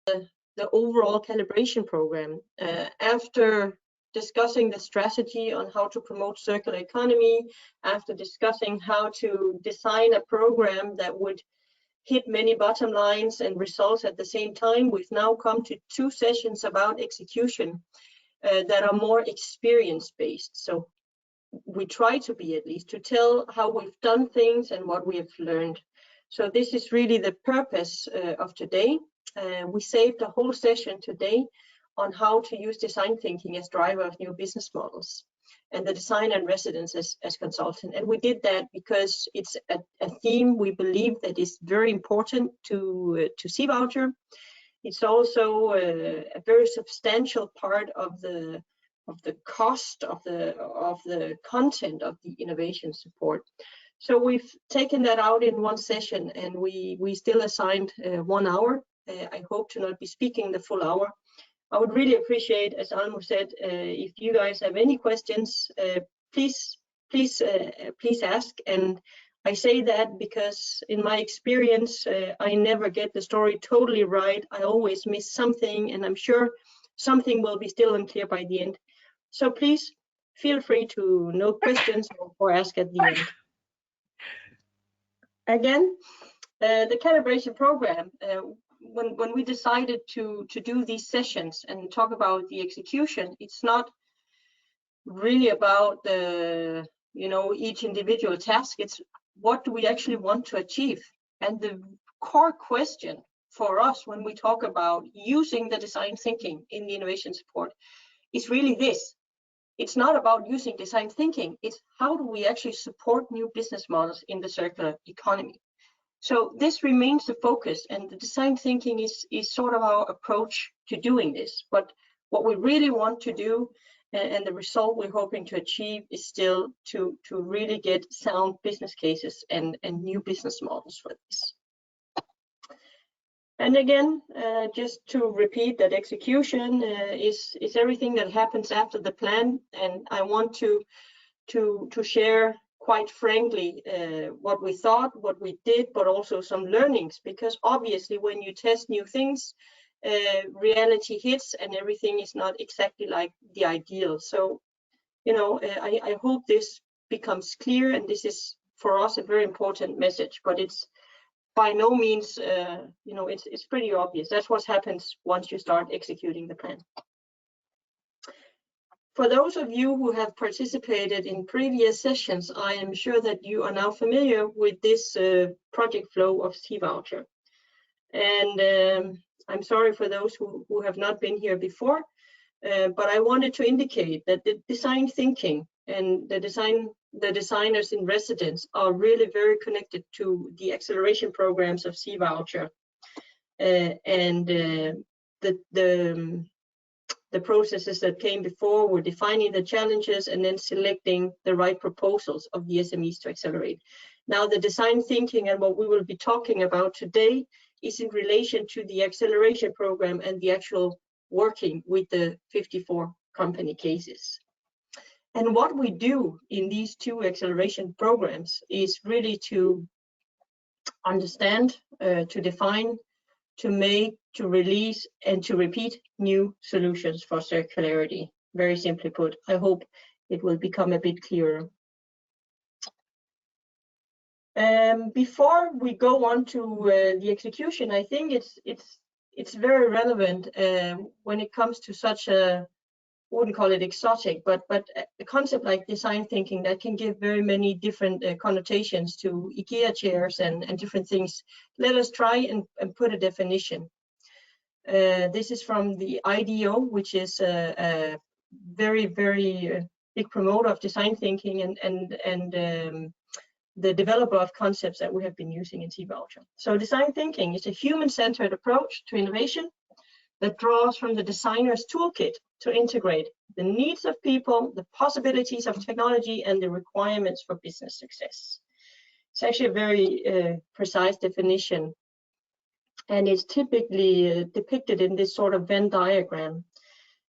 the overall calibration program. After discussing the strategy on how to promote circular economy, after discussing how to design a program that would hit many bottom lines and results at the same time, we've now come to 2 sessions about execution that are more experience-based. So we try to be, at least, to tell how we've done things and what we have learned. So this is really the purpose of today. We saved a whole session today on how to use design thinking as driver of new business models, and the design and residence as consultant. And we did that because it's a theme we believe that is very important to C-Voucher. It's also a very substantial part of the cost of the content of the innovation support. So we've taken that out in 1 session, and we still assigned 1 hour. I hope to not be speaking the full hour. I would really appreciate, as Almo said, if you guys have any questions, please ask. And I say that because in my experience, I never get the story totally right. I always miss something, and I'm sure something will be still unclear by the end. So please feel free to note questions or ask at the end. Again, the calibration program, when we decided to do these sessions and talk about the execution, it's not really about the, each individual task. It's what do we actually want to achieve? And the core question for us when we talk about using the design thinking in the innovation support is really this. It's not about using design thinking. It's how do we actually support new business models in the circular economy? So this remains the focus, and the design thinking is sort of our approach to doing this. But what we really want to do, and the result we're hoping to achieve, is still to really get sound business cases and new business models for this. And again, just to repeat that execution is everything that happens after the plan, and I want to share quite frankly what we thought, what we did, but also some learnings, because obviously when you test new things, reality hits and everything is not exactly like the ideal. So, I hope this becomes clear, and this is for us a very important message, but it's by no means, it's pretty obvious. That's what happens once you start executing the plan. For those of you who have participated in previous sessions, I am sure that you are now familiar with this project flow of C-Voucher. And I'm sorry for those who have not been here before, but I wanted to indicate that the design thinking and the designers in residence are really very connected to the acceleration programs of C-Voucher. The processes that came before were defining the challenges and then selecting the right proposals of the SMEs to accelerate. Now, the design thinking and what we will be talking about today is in relation to the acceleration program and the actual working with the 54 company cases. And what we do in these 2 acceleration programs is really to understand, to define, to make, to release, and to repeat new solutions for circularity. Very simply put, I hope it will become a bit clearer. Before we go on to the execution, I think it's very relevant when it comes to such a, I wouldn't call it exotic, but a concept like design thinking that can give very many different connotations to IKEA chairs and different things. Let us try and put a definition. This is from the IDEO, which is a very, very big promoter of design thinking and the developer of concepts that we have been using in C-Voucher. So design thinking is a human-centered approach to innovation that draws from the designer's toolkit to integrate the needs of people, the possibilities of technology, and the requirements for business success. It's actually a very precise definition, and it's typically depicted in this sort of Venn diagram.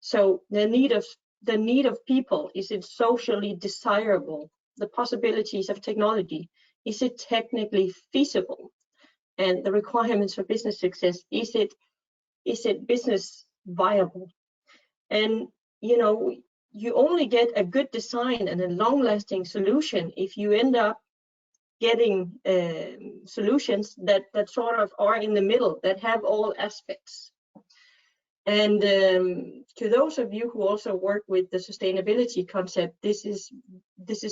So the need of people, is it socially desirable? The possibilities of technology, is it technically feasible? And the requirements for business success, is it is it business viable? And you know, you only get a good design and a long-lasting solution if you end up getting solutions that sort of are in the middle, that have all aspects. And to those of you who also work with the sustainability concept, this is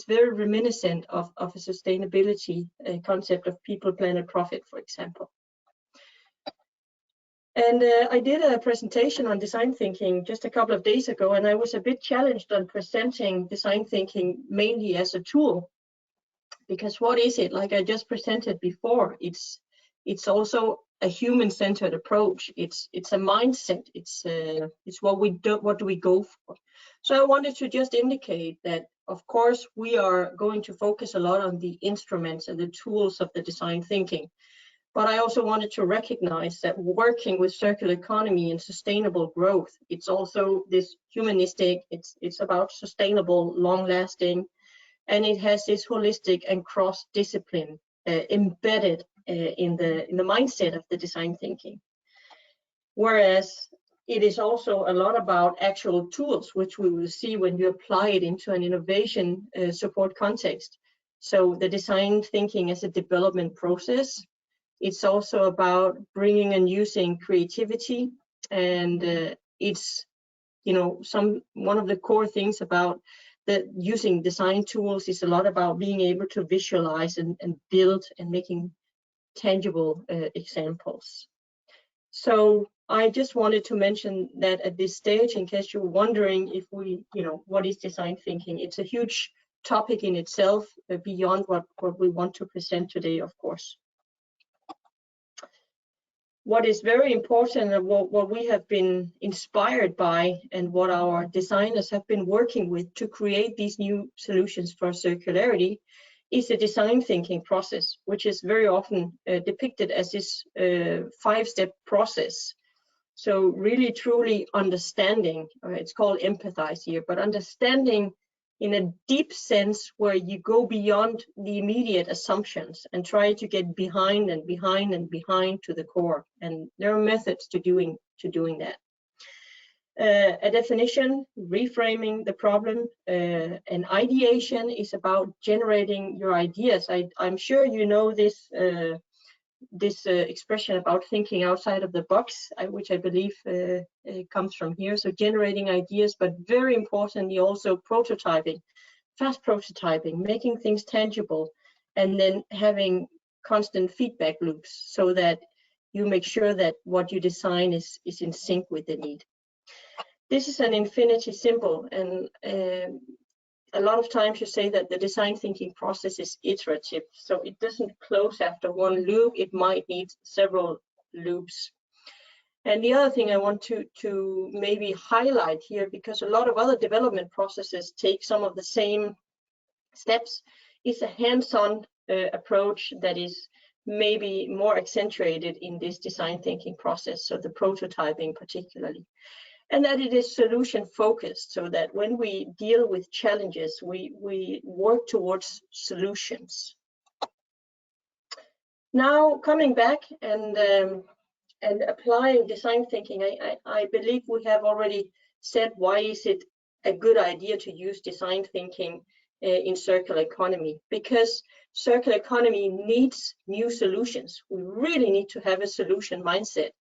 very reminiscent of a sustainability concept of people, planet, profit, for example. And I did a presentation on design thinking just a couple of days ago, and I was a bit challenged on presenting design thinking mainly as a tool. Because what is it? Like I just presented before, it's also a human-centered approach. It's a mindset. It's what we do. What do we go for? So I wanted to just indicate that, of course, we are going to focus a lot on the instruments and the tools of the design thinking. But I also wanted to recognize that working with circular economy and sustainable growth, it's also this humanistic. It's about sustainable, long-lasting. And it has this holistic and cross-discipline embedded in the mindset of the design thinking. Whereas it is also a lot about actual tools, which we will see when you apply it into an innovation support context. So the design thinking as a development process. It's also about bringing and using creativity, and it's, you know, one of the core things about using design tools is a lot about being able to visualize and build and making tangible examples. So I just wanted to mention that at this stage, in case you're wondering if we, you know, what is design thinking? It's a huge topic in itself, beyond what we want to present today, of course. What is very important and what we have been inspired by, and what our designers have been working with to create these new solutions for circularity, is the design thinking process, which is very often depicted as this 5-step process. So really truly understanding, it's called empathize here, but understanding in a deep sense where you go beyond the immediate assumptions and try to get behind and behind and behind to the core. And there are methods to doing that. A definition, reframing the problem, and ideation is about generating your ideas. I'm sure you know this expression about thinking outside of the box, which I believe comes from here. So generating ideas, but very importantly also prototyping, fast prototyping, making things tangible, and then having constant feedback loops so that you make sure that what you design is in sync with the need. This is an infinity symbol, and a lot of times you say that the design thinking process is iterative, so it doesn't close after one loop. It might need several loops. And the other thing I want to maybe highlight here, because a lot of other development processes take some of the same steps, is a hands-on approach that is maybe more accentuated in this design thinking process, so the prototyping particularly. And that it is solution focused, so that when we deal with challenges, we work towards solutions. Now, coming back and applying design thinking, I believe we have already said why is it a good idea to use design thinking in circular economy, because circular economy needs new solutions. We really need to have a solution mindset.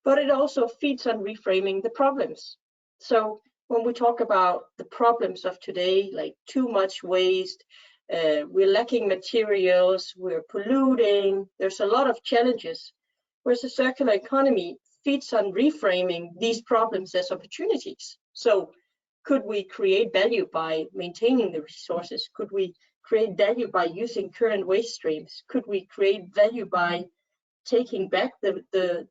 But it also feeds on reframing the problems. So when we talk about the problems of today, like too much waste, we're lacking materials, we're polluting, there's a lot of challenges, whereas the circular economy feeds on reframing these problems as opportunities. So could we create value by maintaining the resources? Could we create value by using current waste streams? Could we create value by taking back the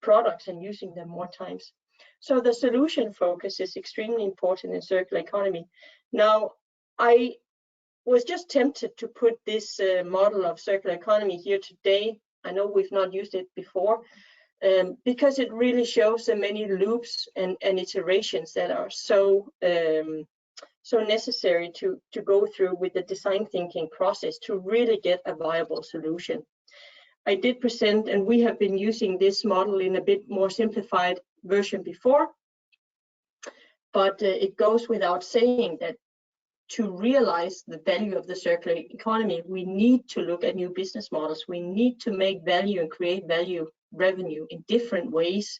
products and using them more times? So the solution focus is extremely important in circular economy. Now, I was just tempted to put this model of circular economy here today. I know we've not used it before, because it really shows the many loops and iterations that are so necessary to go through with the design thinking process to really get a viable solution. I did present, and we have been using this model in a bit more simplified version before, but it goes without saying that to realize the value of the circular economy, we need to look at new business models. We need to make value and create value revenue in different ways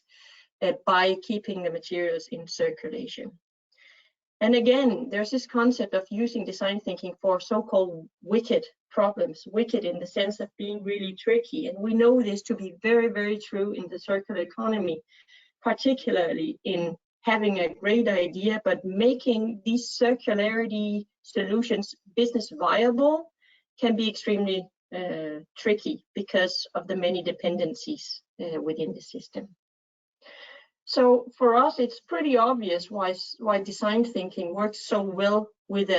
by keeping the materials in circulation. And again, there's this concept of using design thinking for so-called wicked problems, wicked in the sense of being really tricky. And we know this to be very, very true in the circular economy, particularly in having a great idea, but making these circularity solutions business viable can be extremely tricky because of the many dependencies within the system. So for us, it's pretty obvious why design thinking works so well with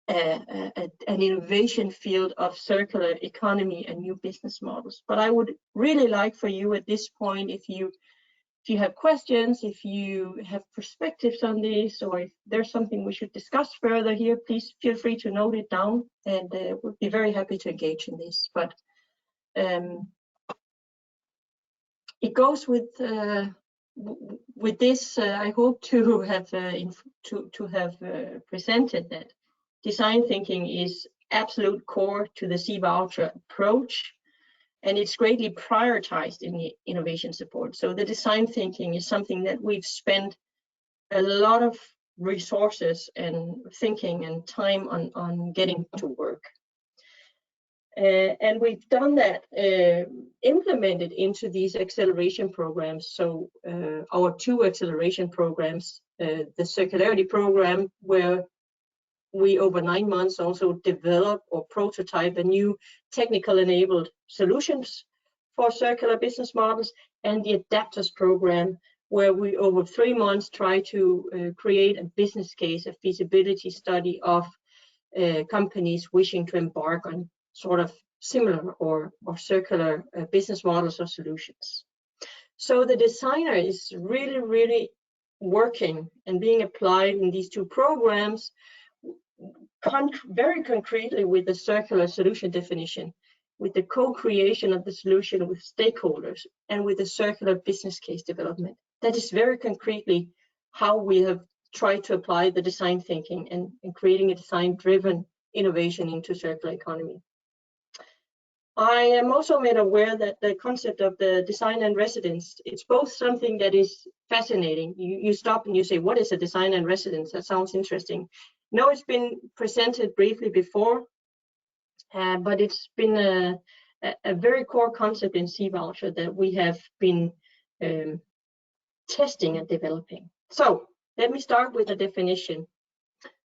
an innovation field of circular economy and new business models. But I would really like for you at this point, if you have questions, if you have perspectives on this, or if there's something we should discuss further here, please feel free to note it down, and we'll be very happy to engage in this. But it goes with this. I hope to have presented that design thinking is absolute core to the C-Voucher approach, and it's greatly prioritized in the innovation support. So the design thinking is something that we've spent a lot of resources and thinking and time on getting to work. And we've done that, implemented into these acceleration programs. So our 2 acceleration programs, the circularity program, where we over 9 months also develop or prototype a new technical enabled solutions for circular business models, and the adapters program, where we over 3 months try to create a business case, a feasibility study of companies wishing to embark on sort of similar or circular business models or solutions. So the designer is really, really working and being applied in these 2 programs very concretely with the circular solution definition, with the co-creation of the solution with stakeholders, and with the circular business case development. That is very concretely how we have tried to apply the design thinking and creating a design-driven innovation into circular economy. I am also made aware that the concept of the design and residence, it's both something that is fascinating. You stop and you say, what is a design and residence? That sounds interesting. No, it's been presented briefly before, but it's been a very core concept in C-Voucher that we have been testing and developing. So let me start with a definition.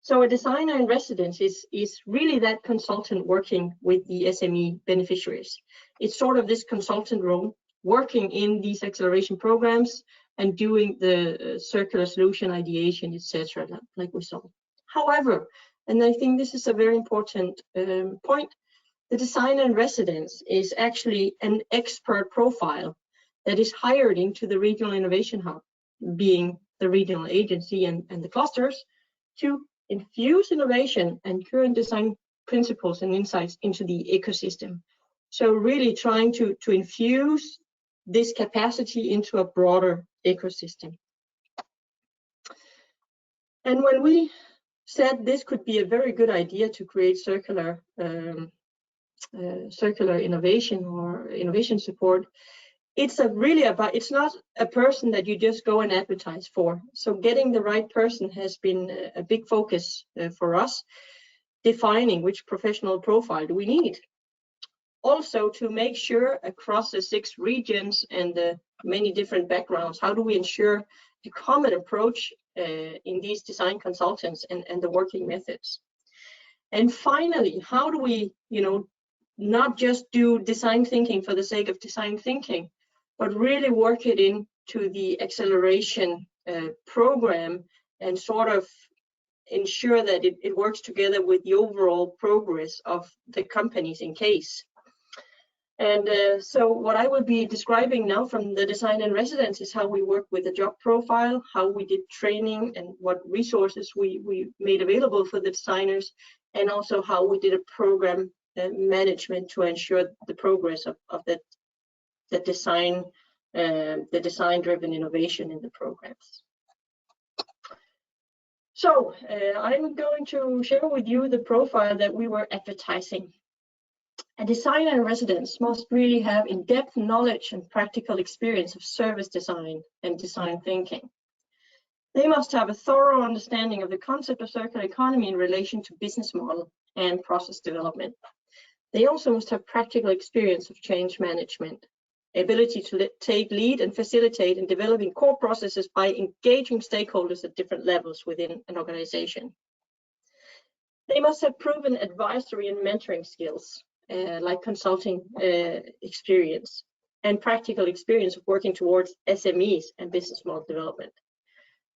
So a designer in residence is really that consultant working with the SME beneficiaries. It's sort of this consultant role working in these acceleration programs and doing the circular solution ideation, etc., like we saw. However, and I think this is a very important point, the designer in residence is actually an expert profile that is hired into the regional innovation hub, being the regional agency and the clusters, to infuse innovation and current design principles and insights into the ecosystem. So really trying to infuse this capacity into a broader ecosystem. And when we said this could be a very good idea to create circular innovation or innovation support, it's not a person that you just go and advertise for. So getting the right person has been a big focus for us, defining which professional profile do we need. Also to make sure across the 6 regions and the many different backgrounds, how do we ensure a common approach in these design consultants and the working methods. And finally, how do we, not just do design thinking for the sake of design thinking, but really work it into the acceleration program and sort of ensure that it works together with the overall progress of the companies in case. And so what I will be describing now from the design and residence is how we work with the job profile, how we did training and what resources we made available for the designers, and also how we did a program management to ensure the progress of the design-driven innovation in the programs. So I'm going to share with you the profile that we were advertising. A designer in residence must really have in-depth knowledge and practical experience of service design and design thinking. They must have a thorough understanding of the concept of circular economy in relation to business model and process development. They also must have practical experience of change management, ability to take lead and facilitate in developing core processes by engaging stakeholders at different levels within an organization. They must have proven advisory and mentoring skills, like consulting experience, and practical experience of working towards SMEs and business model development.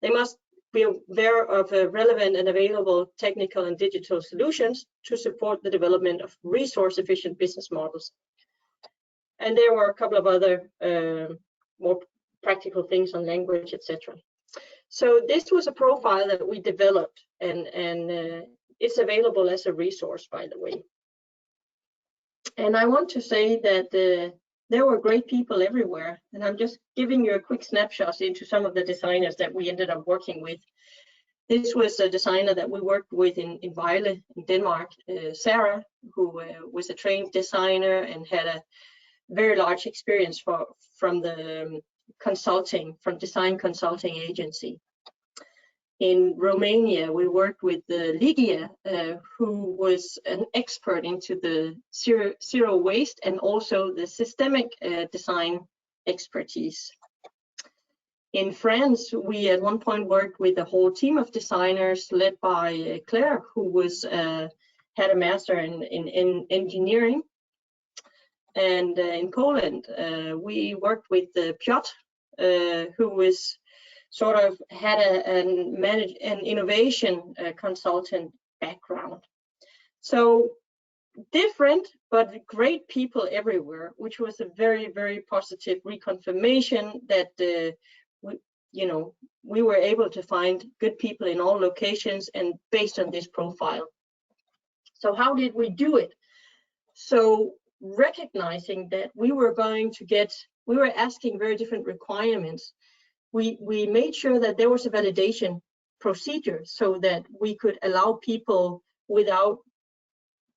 They must be aware of relevant and available technical and digital solutions to support the development of resource-efficient business models. And there were a couple of other more practical things on language, etc. So this was a profile that we developed, and it's available as a resource, by the way. And I want to say that there were great people everywhere, and I'm just giving you a quick snapshot into some of the designers that we ended up working with. This was a designer that we worked with in Vejle, in Denmark, Sarah, who was a trained designer and had a very large experience from the design consulting agency. In Romania, we worked with Ligia, who was an expert into the zero waste and also the systemic design expertise. In France, we at one point worked with a whole team of designers led by Claire, who had a master in engineering. And in Poland, we worked with Piotr, who was sort of had an innovation consultant background. So different, but great people everywhere, which was a very, very positive reconfirmation that we were able to find good people in all locations and based on this profile. So how did we do it? So recognizing that we were asking very different requirements, we made sure that there was a validation procedure so that we could allow people without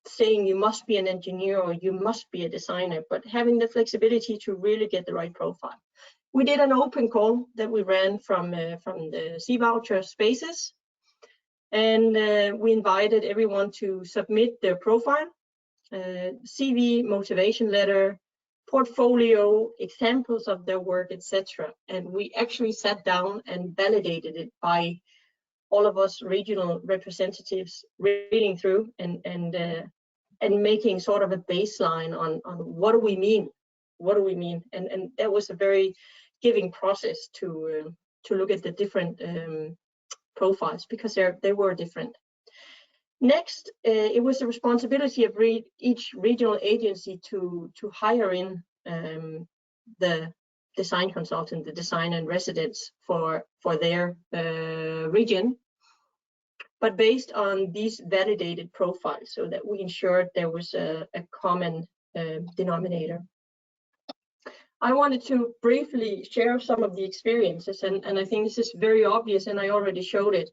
saying you must be an engineer or you must be a designer, but having the flexibility to really get the right profile. We did an open call that we ran from the C-Voucher spaces, and we invited everyone to submit their profile, CV, motivation letter, portfolio, examples of their work, etc. And we actually sat down and validated it by all of us regional representatives reading through and making sort of a baseline on what do we mean, and that was a very giving process to look at the different profiles because they were different. Next, it was the responsibility of each regional agency to hire in the design consultant, the designer in residence for their region, but based on these validated profiles so that we ensured there was a common denominator. I wanted to briefly share some of the experiences, and I think this is very obvious, and I already showed it.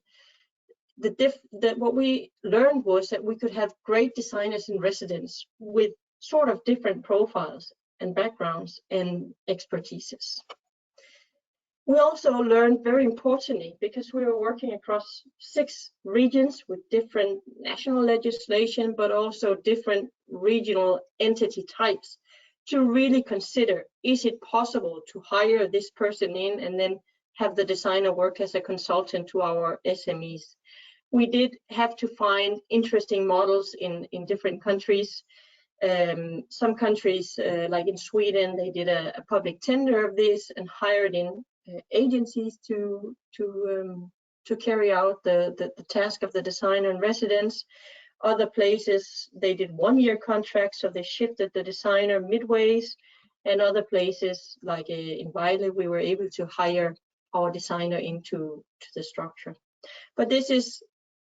What we learned was that we could have great designers in residence with sort of different profiles and backgrounds and expertises. We also learned, very importantly, because we were working across 6 regions with different national legislation, but also different regional entity types, to really consider, is it possible to hire this person in and then have the designer work as a consultant to our SMEs? We did have to find interesting models in different countries. Some countries, like in Sweden, they did a public tender of this and hired in agencies to carry out the task of the designer in residence. Other places, they did 1-year contracts, so they shifted the designer midways. And other places, like in Vejle, we were able to hire our designer into the structure. But this is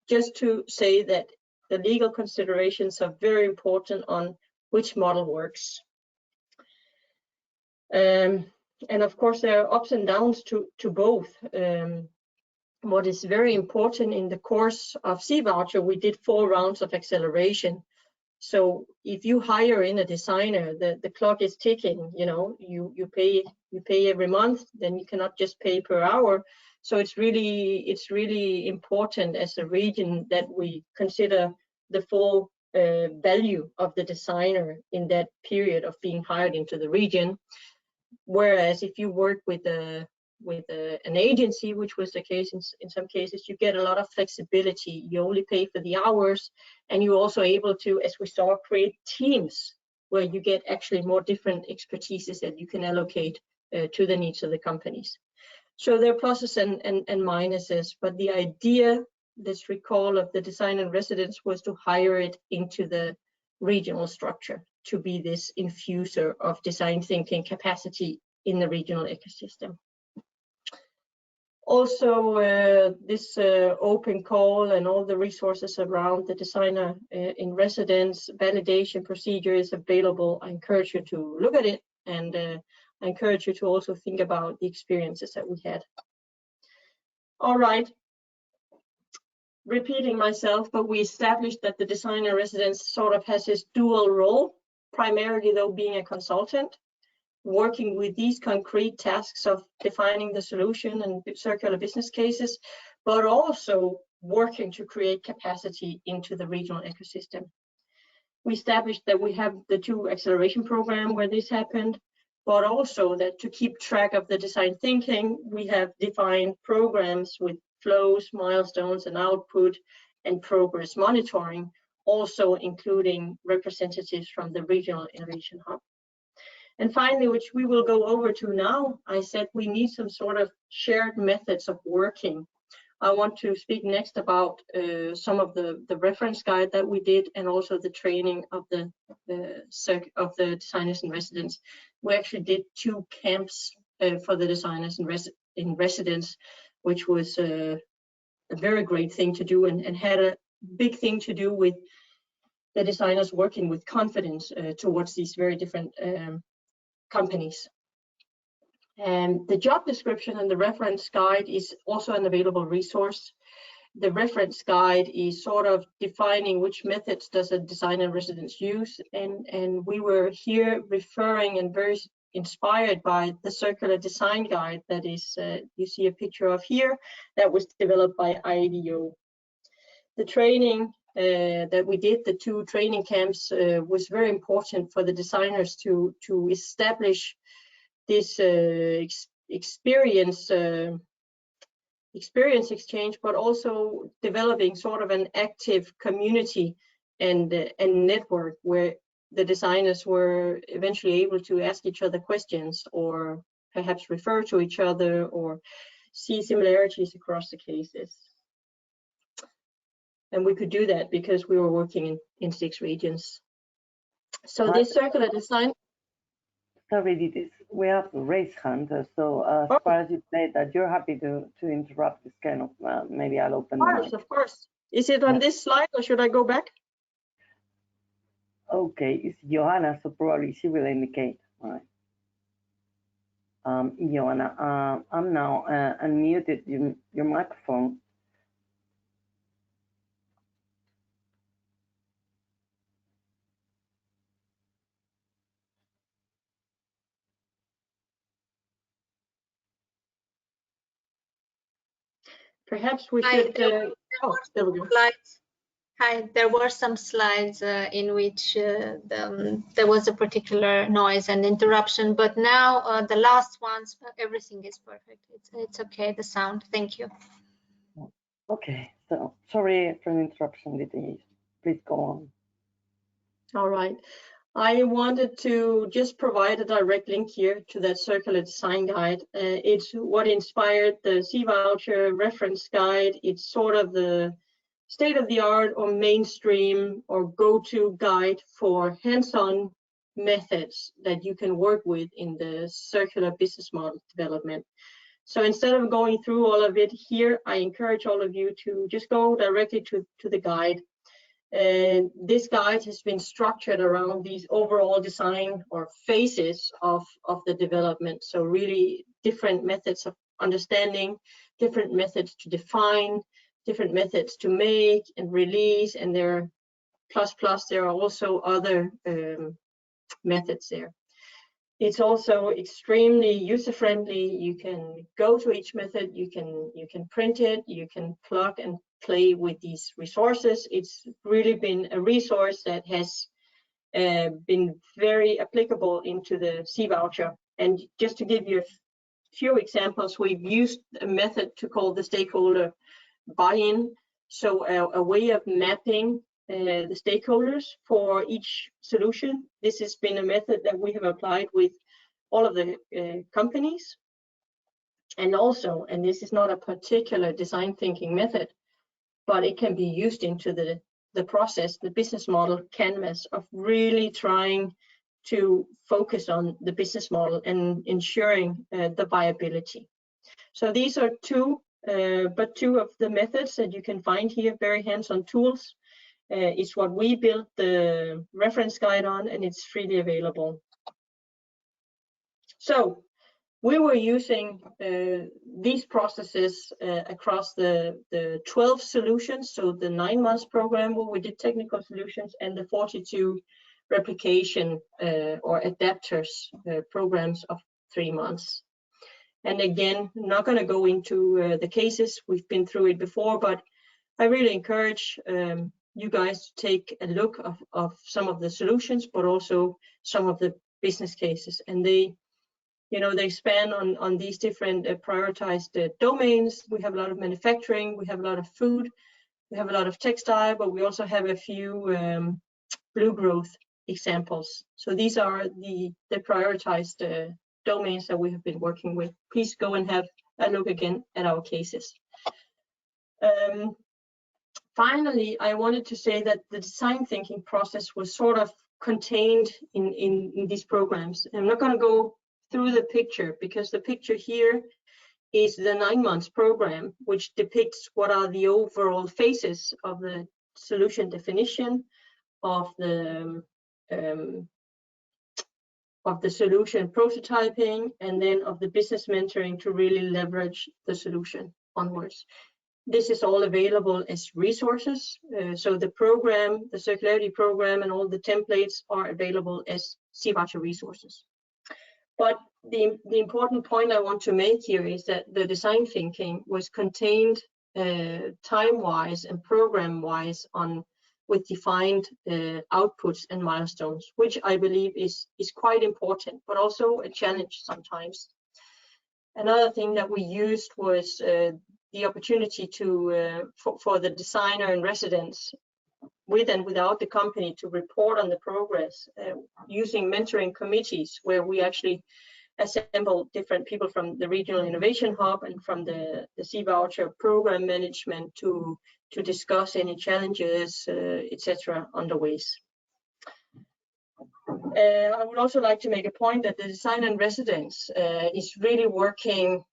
just to say that the legal considerations are very important on which model works. And of course, there are ups and downs to both. What is very important in the course of C-Voucher, we did 4 rounds of acceleration. So if you hire in a designer, the clock is ticking. You know, you pay every month. Then you cannot just pay per hour. So it's really important as a region that we consider the full value of the designer in that period of being hired into the region. Whereas if you work with an agency, which was the case in some cases, you get a lot of flexibility. You only pay for the hours, and you're also able to, as we saw, create teams where you get actually more different expertises that you can allocate to the needs of the companies. So there are pluses and minuses, but the idea, let's recall, of the design and residence was to hire it into the regional structure, to be this infuser of design thinking capacity in the regional ecosystem. Also, this open call and all the resources around the designer in residence validation procedure is available. I encourage you to look at it, and I encourage you to also think about the experiences that we had. All right, repeating myself, but we established that the designer residence sort of has this dual role, primarily though being a consultant, working with these concrete tasks of defining the solution and circular business cases, but also working to create capacity into the regional ecosystem. We established that we have the 2 acceleration programs where this happened, but also that to keep track of the design thinking, we have defined programs with flows, milestones, and output, and progress monitoring, also including representatives from the Regional Innovation Hub. And finally, which we will go over to now, I said we need some sort of shared methods of working. I want to speak next about some of the reference guide that we did, and also the training of the designers in residence. We actually did 2 camps for the designers in residence, which was a very great thing to do, and had a big thing to do with the designers working with confidence towards these very different companies. And the job description and the reference guide is also an available resource. The reference guide is sort of defining which methods does a designer in residence use, and we were here referring and very inspired by the circular design guide that is you see a picture of here, that was developed by IDEO. The training that we did, the 2 training camps, was very important for the designers to establish this experience exchange, but also developing sort of an active community and network where the designers were eventually able to ask each other questions, or perhaps refer to each other, or see similarities across the cases. And we could do that because we were working in 6 regions. So this circular design. Sorry, Didis, we have to raise hand. So as far as you say that you're happy to interrupt this kind of, maybe I'll open the mic. Of course. Is it on this slide, or should I go back? Okay, it's Johanna, so probably she will indicate. All right. Johanna, I'm now unmuted your microphone. Perhaps we should. There we go. Hi, there were some slides in which there was a particular noise and interruption, but now the last ones, everything is perfect. It's okay, the sound. Thank you. Okay, so sorry for the interruption, Didis. Please go on. All right. I wanted to just provide a direct link here to that circular design guide. It's what inspired the C-Voucher reference guide. It's sort of the state-of-the-art or mainstream or go-to guide for hands-on methods that you can work with in the circular business model development. So instead of going through all of it here, I encourage all of you to just go directly to the guide. This guide has been structured around these overall design or phases of the development. So really different methods of understanding, different methods to define, different methods to make and release, and there are also other methods there. It's also extremely user-friendly. You can go to each method, you can print it, you can plug and play with these resources. It's really been a resource that has been very applicable into the C-Voucher. And just to give you a few examples, we've used a method to call the stakeholder buy-in. So a way of mapping the stakeholders for each solution. This has been a method that we have applied with all of the companies. And also, and this is not a particular design thinking method, but it can be used into the process, the business model canvas of really trying to focus on the business model and ensuring the viability. So these are two of the methods that you can find here, very hands-on tools. It's what we built the reference guide on, and it's freely available. So we were using these processes across the 12 solutions, so the 9 months program where we did technical solutions, and the 42 replication or adapters programs of 3 months. And again, I'm not going to go into the cases, we've been through it before, but I really encourage you guys to take a look of some of the solutions, but also some of the business cases. And they span on these different prioritized domains. We have a lot of manufacturing, we have a lot of food, we have a lot of textile, but we also have a few blue growth examples. So these are the prioritized domains that we have been working with. Please go and have a look again at our cases. Finally, I wanted to say that the design thinking process was sort of contained in these programs. I'm not going to go through the picture because the picture here is the 9 months program, which depicts what are the overall phases of the solution definition, of the solution prototyping, and then of the business mentoring to really leverage the solution onwards. This is all available as resources. So the program, the circularity program, and all the templates are available as C-Voucher resources. But the important point I want to make here is that the design thinking was contained time-wise and program-wise with defined outputs and milestones, which I believe is quite important, but also a challenge sometimes. Another thing that we used was the opportunity to for the designer and residents, with and without the company, to report on the progress using mentoring committees, where we actually assemble different people from the Regional Innovation Hub and from the C-Voucher program management to discuss any challenges, etc. underways. I would also like to make a point that the design and residents is really working,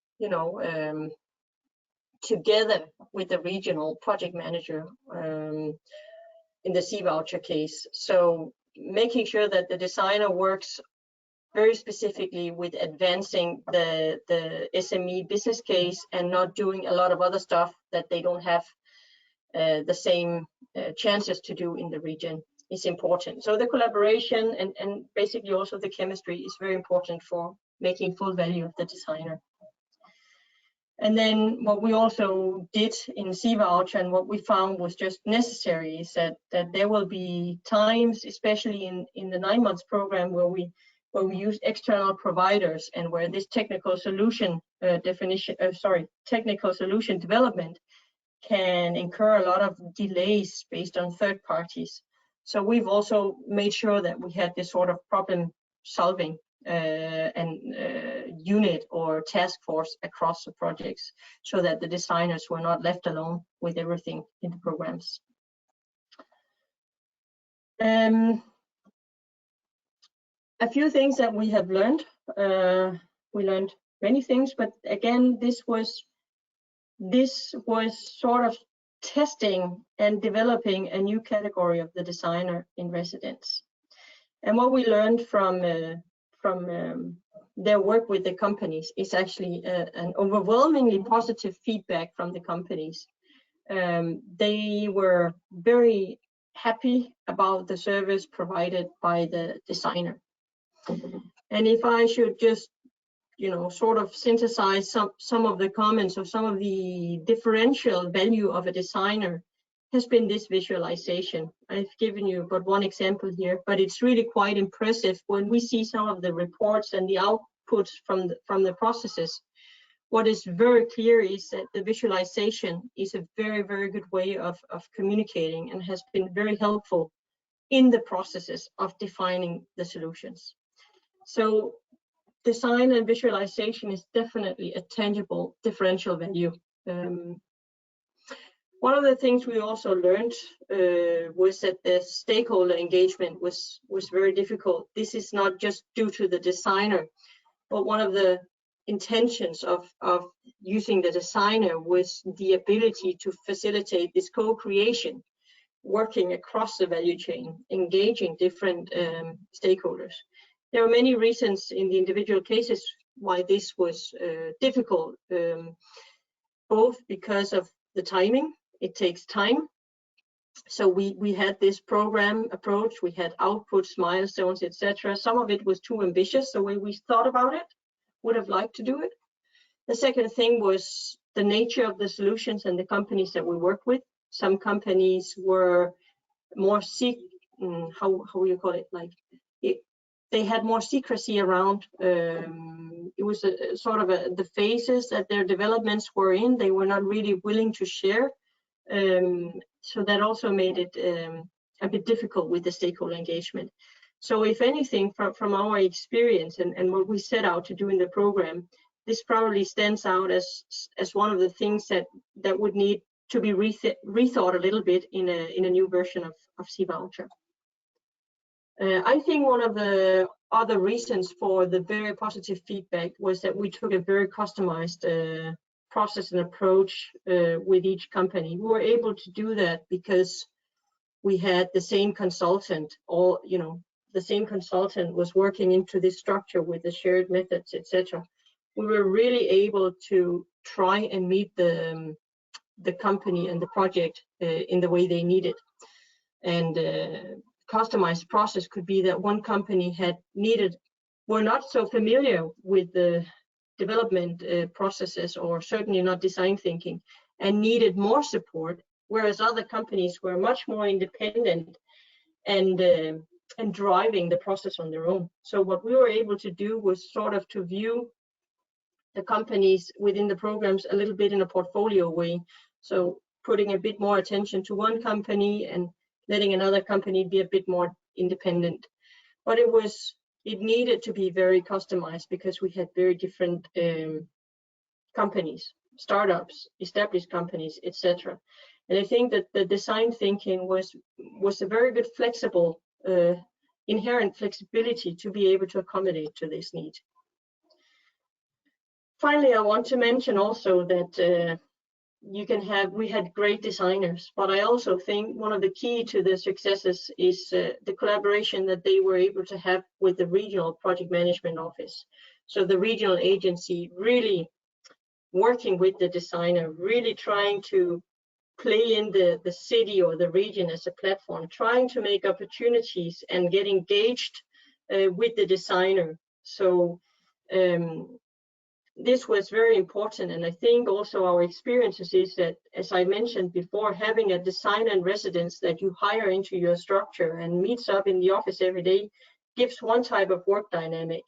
together with the regional project manager in the C-Voucher case. So making sure that the designer works very specifically with advancing the SME business case and not doing a lot of other stuff that they don't have the same chances to do in the region is important. So the collaboration and basically also the chemistry is very important for making full value of the designer. And then what we also did in C-Voucher and what we found was just necessary is that there will be times, especially in the 9 months program, where we use external providers and where this technical solution technical solution development can incur a lot of delays based on third parties. So we've also made sure that we had this sort of problem solving unit or task force across the projects, so that the designers were not left alone with everything in the programs. A few things that we have learned. We learned many things, but again, this was sort of testing and developing a new category of the designer in residence. And what we learned from their work with the companies is actually an overwhelmingly positive feedback from the companies. They were very happy about the service provided by the designer. And if I should just, sort of synthesize some of the comments, or some of the differential value of a designer, has been this visualization. I've given you but one example here, but it's really quite impressive when we see some of the reports and the outputs from the processes. What is very clear is that the visualization is a very, very good way of communicating, and has been very helpful in the processes of defining the solutions. So design and visualization is definitely a tangible differential value. One of the things we also learned was that the stakeholder engagement was very difficult. This is not just due to the designer, but one of the intentions of using the designer was the ability to facilitate this co-creation, working across the value chain, engaging different stakeholders. There are many reasons in the individual cases why this was difficult, both because of the timing. It takes time. So we had this program approach, we had outputs, milestones, etc. Some of it was too ambitious, the way we thought about it, would have liked to do it. The second thing was the nature of the solutions and the companies that we work with. Some companies were more how you call it, they had more secrecy around. It was the phases that their developments were in. They were not really willing to share. So that also made it a bit difficult with the stakeholder engagement. So if anything, from our experience and what we set out to do in the program, this probably stands out as one of the things that would need to be rethought a little bit in a new version of C-Voucher. I think one of the other reasons for the very positive feedback was that we took a very customized process and approach with each company. We were able to do that because we had the same consultant, or the same consultant was working into this structure with the shared methods, etc. We were really able to try and meet the company and the project in the way they needed. And customized process could be that one company were not so familiar with the development processes, or certainly not design thinking, and needed more support, whereas other companies were much more independent and driving the process on their own. So what we were able to do was sort of to view the companies within the programs a little bit in a portfolio way. So putting a bit more attention to one company and letting another company be a bit more independent. But it needed to be very customized because we had very different companies, startups, established companies, etc. And I think that the design thinking was a very good flexible, inherent flexibility to be able to accommodate to this need. Finally, I want to mention also that we had great designers, but I also think one of the key to the successes is the collaboration that they were able to have with the regional project management office. So the regional agency really working with the designer, really trying to play in the city or the region as a platform, trying to make opportunities and get engaged with the designer. So this was very important, and I think also our experiences is that, as I mentioned before, having a designer in residence that you hire into your structure and meets up in the office every day gives one type of work dynamic.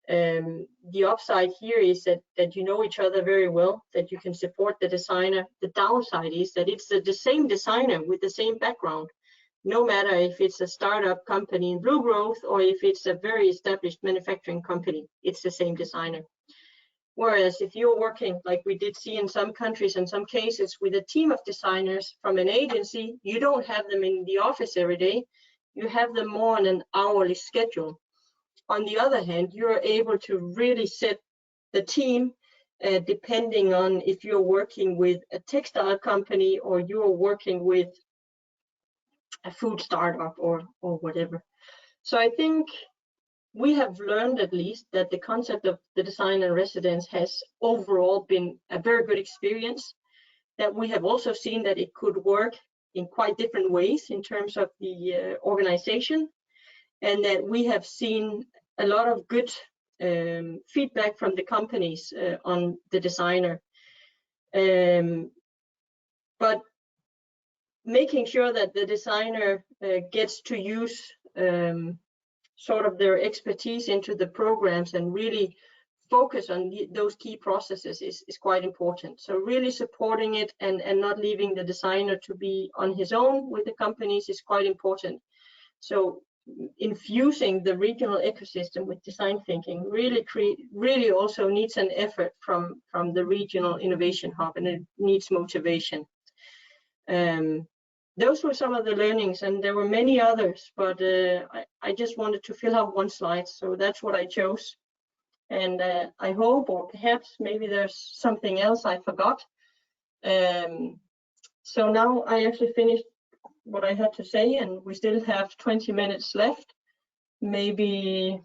The upside here is that you know each other very well, that you can support the designer. The downside is that it's the same designer with the same background, no matter if it's a startup company in Blue Growth or if it's a very established manufacturing company, it's the same designer. Whereas if you're working, like we did see in some countries and some cases, with a team of designers from an agency, you don't have them in the office every day. You have them more on an hourly schedule. On the other hand, you're able to really set the team depending on if you're working with a textile company or you're working with a food startup or whatever. So I think we have learned at least that the concept of the design and residence has overall been a very good experience, that we have also seen that it could work in quite different ways in terms of the organization, and that we have seen a lot of good feedback from the companies on the designer. But making sure that the designer gets to use sort of their expertise into the programs and really focus on those key processes is quite important. So really supporting it and not leaving the designer to be on his own with the companies is quite important. So infusing the regional ecosystem with design thinking really also needs an effort from the regional innovation hub, and it needs motivation. Those were some of the learnings, and there were many others, but I just wanted to fill out one slide, so that's what I chose. And I hope, or perhaps maybe there's something else I forgot. So now I actually finished what I had to say, and we still have 20 minutes left. Maybe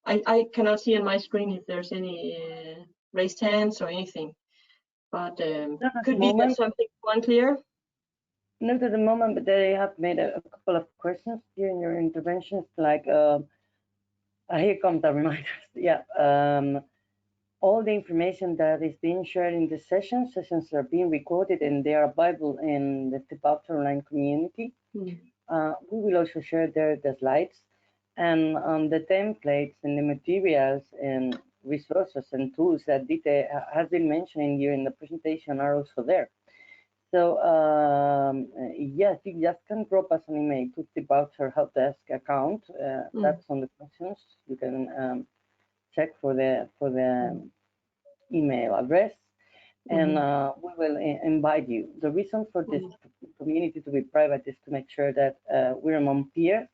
I cannot see on my screen if there's any raised hands or anything, but could be there's something unclear. Not at the moment, but they have made a couple of questions during your interventions, like here comes the reminders. Yeah, all the information that is being shared in the sessions are being recorded and they are available in the C-Voucher online community. We will also share there the slides, and the templates and the materials and resources and tools that Dite has been mentioning during the presentation are also there. So yes, you just can drop us an email to the C-Voucher help desk account. That's on the questions. You can check for the email address, and we will invite you. The reason for this community to be private is to make sure that we're among peers.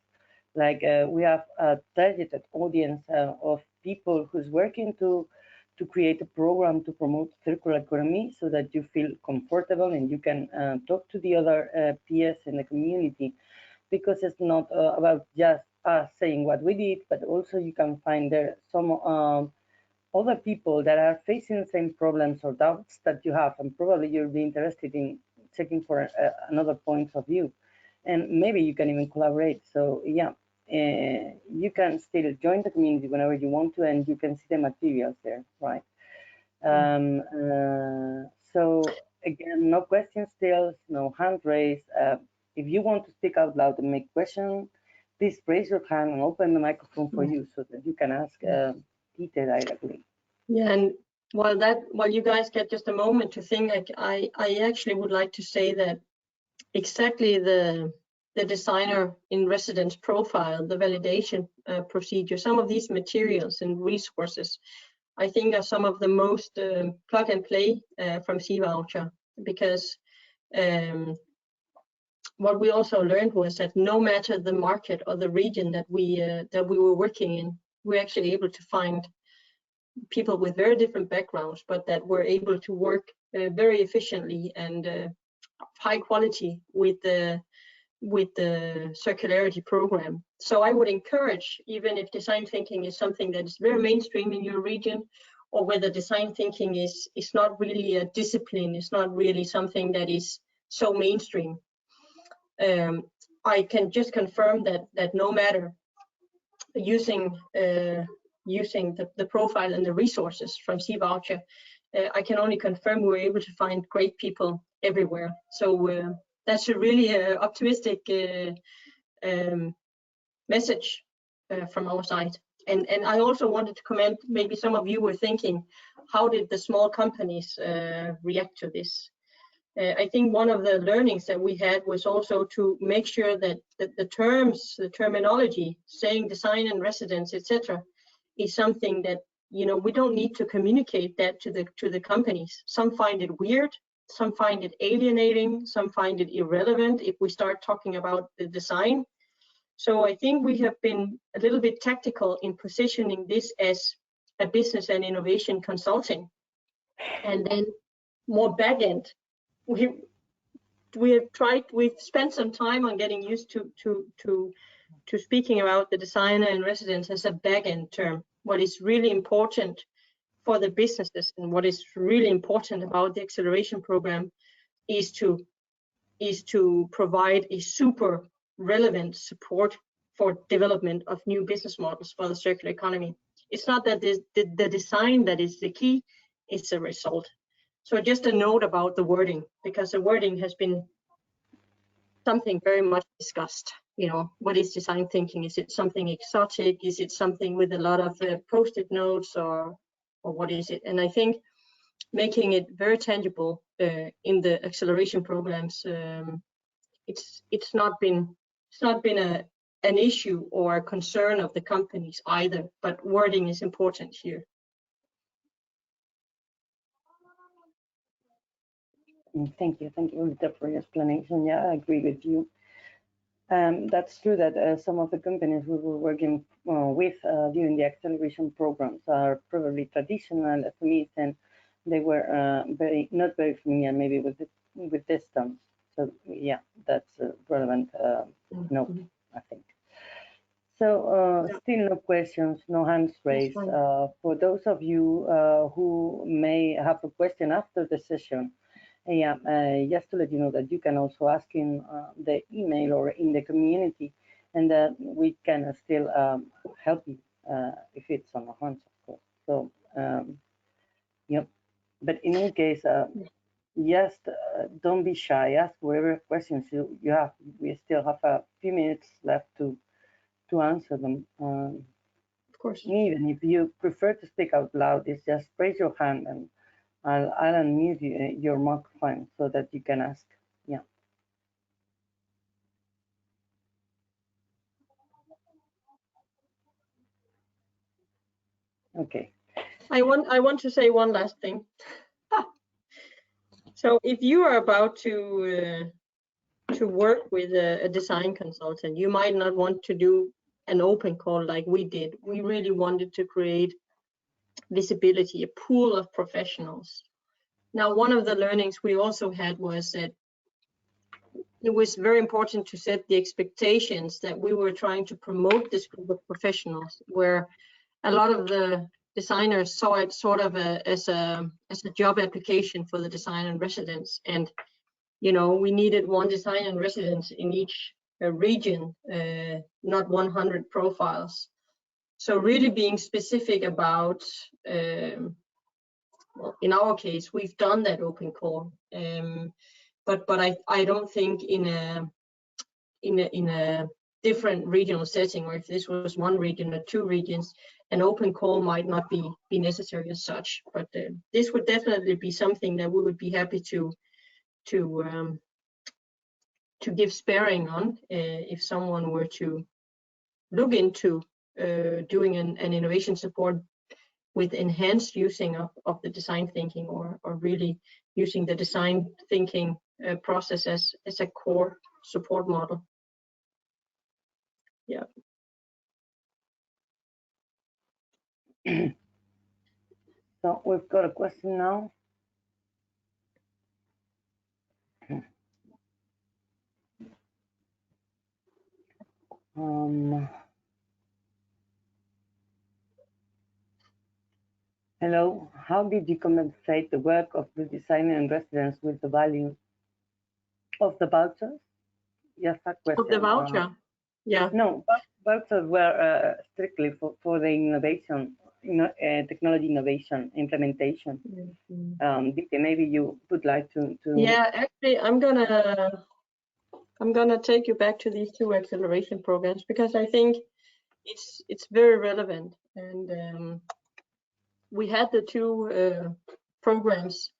Like we have a targeted audience of people who's working to create a program to promote circular economy, so that you feel comfortable and you can talk to the other peers in the community, because it's not about just us saying what we did, but also you can find there some other people that are facing the same problems or doubts that you have, and probably you'll be interested in checking for another point of view, and maybe you can even collaborate. So yeah, you can still join the community whenever you want to, and you can see the materials there, right? So again, no questions still, no hand raised. If you want to speak out loud and make questions, please raise your hand and open the microphone for you so that you can ask Dite directly. Yeah, and while you guys get just a moment to think, I actually would like to say that exactly the designer in residence profile, the validation procedure, some of these materials and resources, I think are some of the most plug and play from C-Voucher, because what we also learned was that no matter the market or the region that we were working in, we're actually able to find people with very different backgrounds, but that were able to work very efficiently and high quality with the circularity program. So I would encourage, even if design thinking is something that is very mainstream in your region, or whether design thinking is not really a discipline, it's not really something that is so mainstream. I can just confirm that no matter using the profile and the resources from C-Voucher, I can only confirm we're able to find great people everywhere. So that's a really optimistic message from our side. And I also wanted to comment, maybe some of you were thinking, how did the small companies react to this? I think one of the learnings that we had was also to make sure that the terms, the terminology, saying design and residence, etc., is something that, you know, we don't need to communicate that to the companies. Some find it weird, some find it alienating, some find it irrelevant if we start talking about the design. So I think we have been a little bit tactical in positioning this as a business and innovation consulting, and then more back-end. We've spent some time on getting used to speaking about the designer in residence as a back-end term. What is really important for the businesses and what is really important about the acceleration program is to provide a super relevant support for development of new business models for the circular economy. It's not that the design that is the key, it's a result. So just a note about the wording, because the wording has been something very much discussed. You know, what is design thinking? Is it something exotic? Is it something with a lot of post-it notes, or what is it? And I think making it very tangible in the acceleration programs, it's not been an issue or a concern of the companies either, but wording is important here. Thank you, Rita, for your explanation. Yeah, I agree with you. That's true that some of the companies we were working with during the acceleration programs are probably traditional SMEs, and they were not very familiar maybe with this term. So yeah, that's a relevant note, I think. So still no questions, no hands raised. For those of you who may have a question after the session, just to let you know that you can also ask in the email or in the community, and that we can still help you if it's on the hands, of course. So, yep. But in any case, just don't be shy. Ask whatever questions you have. We still have a few minutes left to answer them. Of course. Even if you prefer to speak out loud, it's just raise your hand and I'll unmute your microphone so that you can ask. Yeah. Okay. I want to say one last thing. So if you are about to work with a design consultant, you might not want to do an open call like we did. We really wanted to create visibility, a pool of professionals. Now, one of the learnings we also had was that it was very important to set the expectations that we were trying to promote this group of professionals, where a lot of the designers saw it sort of as a job application for the design and residence. And, you know, we needed one design and residence in each region, not 100 profiles. So really being specific about, well, in our case, we've done that open call, but I don't think in a different regional setting, or if this was one region or two regions, an open call might not be necessary as such. But this would definitely be something that we would be happy to give sparing on if someone were to look into doing an innovation support with enhanced using of the design thinking, or really using the design thinking process as a core support model. Yeah. So we've got a question now. Hello, how did you compensate the work of the designer in residence with the value of the vouchers? Yes, that question. Of the voucher? Yeah. No, vouchers were strictly for the innovation, technology innovation implementation. Mm-hmm. Maybe you would like to. Yeah, actually, I'm gonna take you back to these two acceleration programs, because I think it's very relevant. And we had the two programs.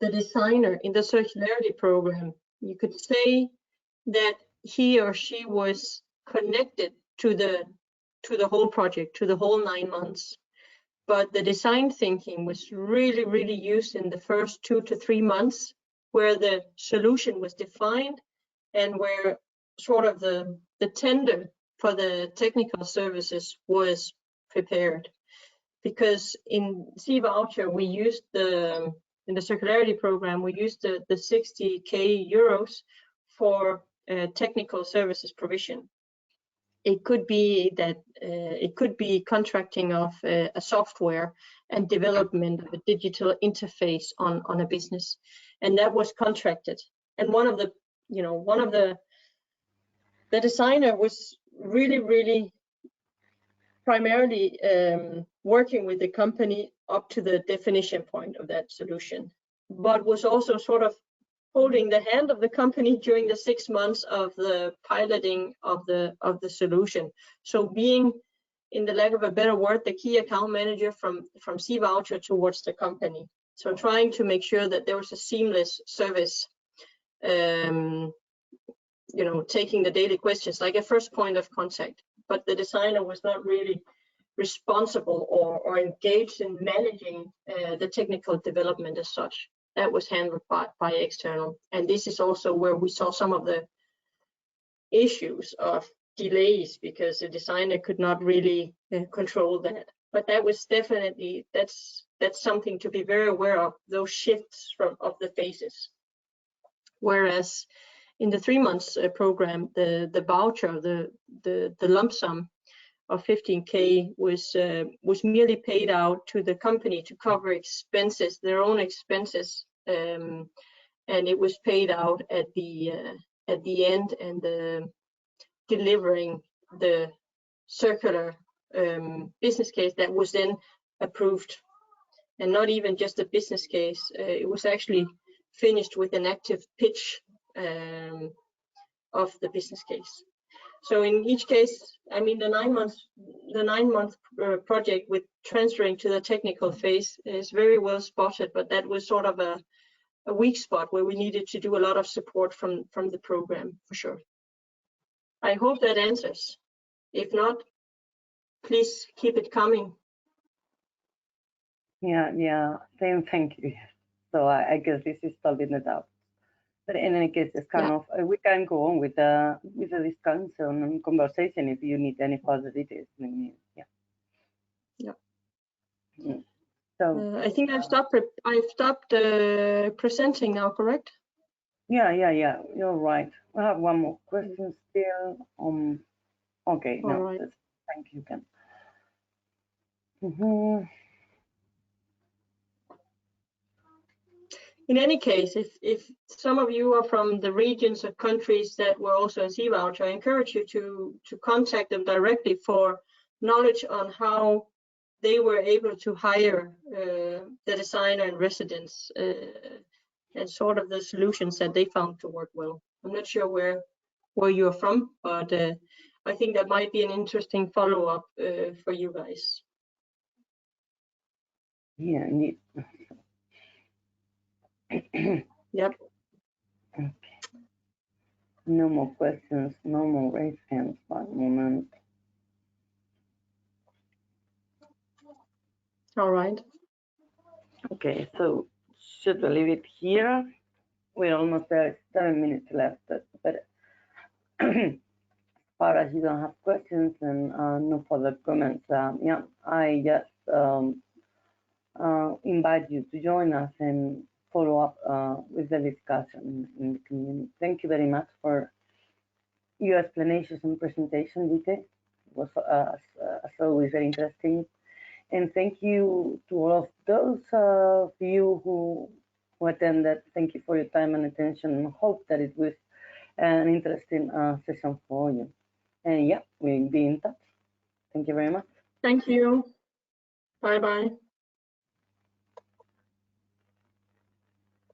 The designer in the circularity program, you could say that he or she was connected to the whole project, to the whole 9 months. But the design thinking was really used in the first 2 to 3 months, where the solution was defined and where sort of the tender for the technical services was prepared. because in C-Voucher we used in the circularity program, we used the 60k euros for technical services provision. It could be that it could be contracting of a software and development of a digital interface on a business, and that was contracted. And one of the designer was really primarily working with the company up to the definition point of that solution, but was also sort of holding the hand of the company during the 6 months of the piloting of the solution. So being, in the lack of a better word, the key account manager from C-Voucher towards the company. So trying to make sure that there was a seamless service, taking the daily questions like a first point of contact. But the designer was not really responsible or engaged in managing the technical development as such. That was handled by external. And this is also where we saw some of the issues of delays, because the designer could not really control that. But that was definitely, that's something to be very aware of, those shifts of the phases. Whereas in the 3 months program, the voucher, the lump sum of 15k was merely paid out to the company to cover expenses, their own expenses, and it was paid out at the end, and delivering the circular business case that was then approved, and not even just a business case. It was actually finished with an active pitch of the business case. So in each case, I mean, the 9 month project with transferring to the technical phase is very well spotted, but that was sort of a weak spot where we needed to do a lot of support from the program, for sure. I hope that answers. If not, please keep it coming. Yeah, same, thank you. So I guess this is solving the doubt. But in any case, it's kind of, we can go on with the discussion and conversation if you need any further details. So I think I've stopped presenting now, correct? Yeah, you're right. I have one more question still. Okay, no, right. Thank you, Ken. In any case, if some of you are from the regions or countries that were also in C-Voucher, I encourage you to contact them directly for knowledge on how they were able to hire the designer and residents, and sort of the solutions that they found to work well. I'm not sure where you're from, but I think that might be an interesting follow-up for you guys. Yeah, indeed. Yep. Okay. No more questions, no more raised hands. 1 moment. All right. Okay, so should we leave it here? We're almost there, 7 minutes left, but as far as you don't have questions and no further comments, yeah, I just invite you to join us and follow up with the discussion in the community. Thank you very much for your explanations and presentation, Dite. It was, as always, very interesting. And thank you to all of those of you who attended. Thank you for your time and attention, and hope that it was an interesting session for you. And yeah, we'll be in touch. Thank you very much. Thank you. Bye-bye.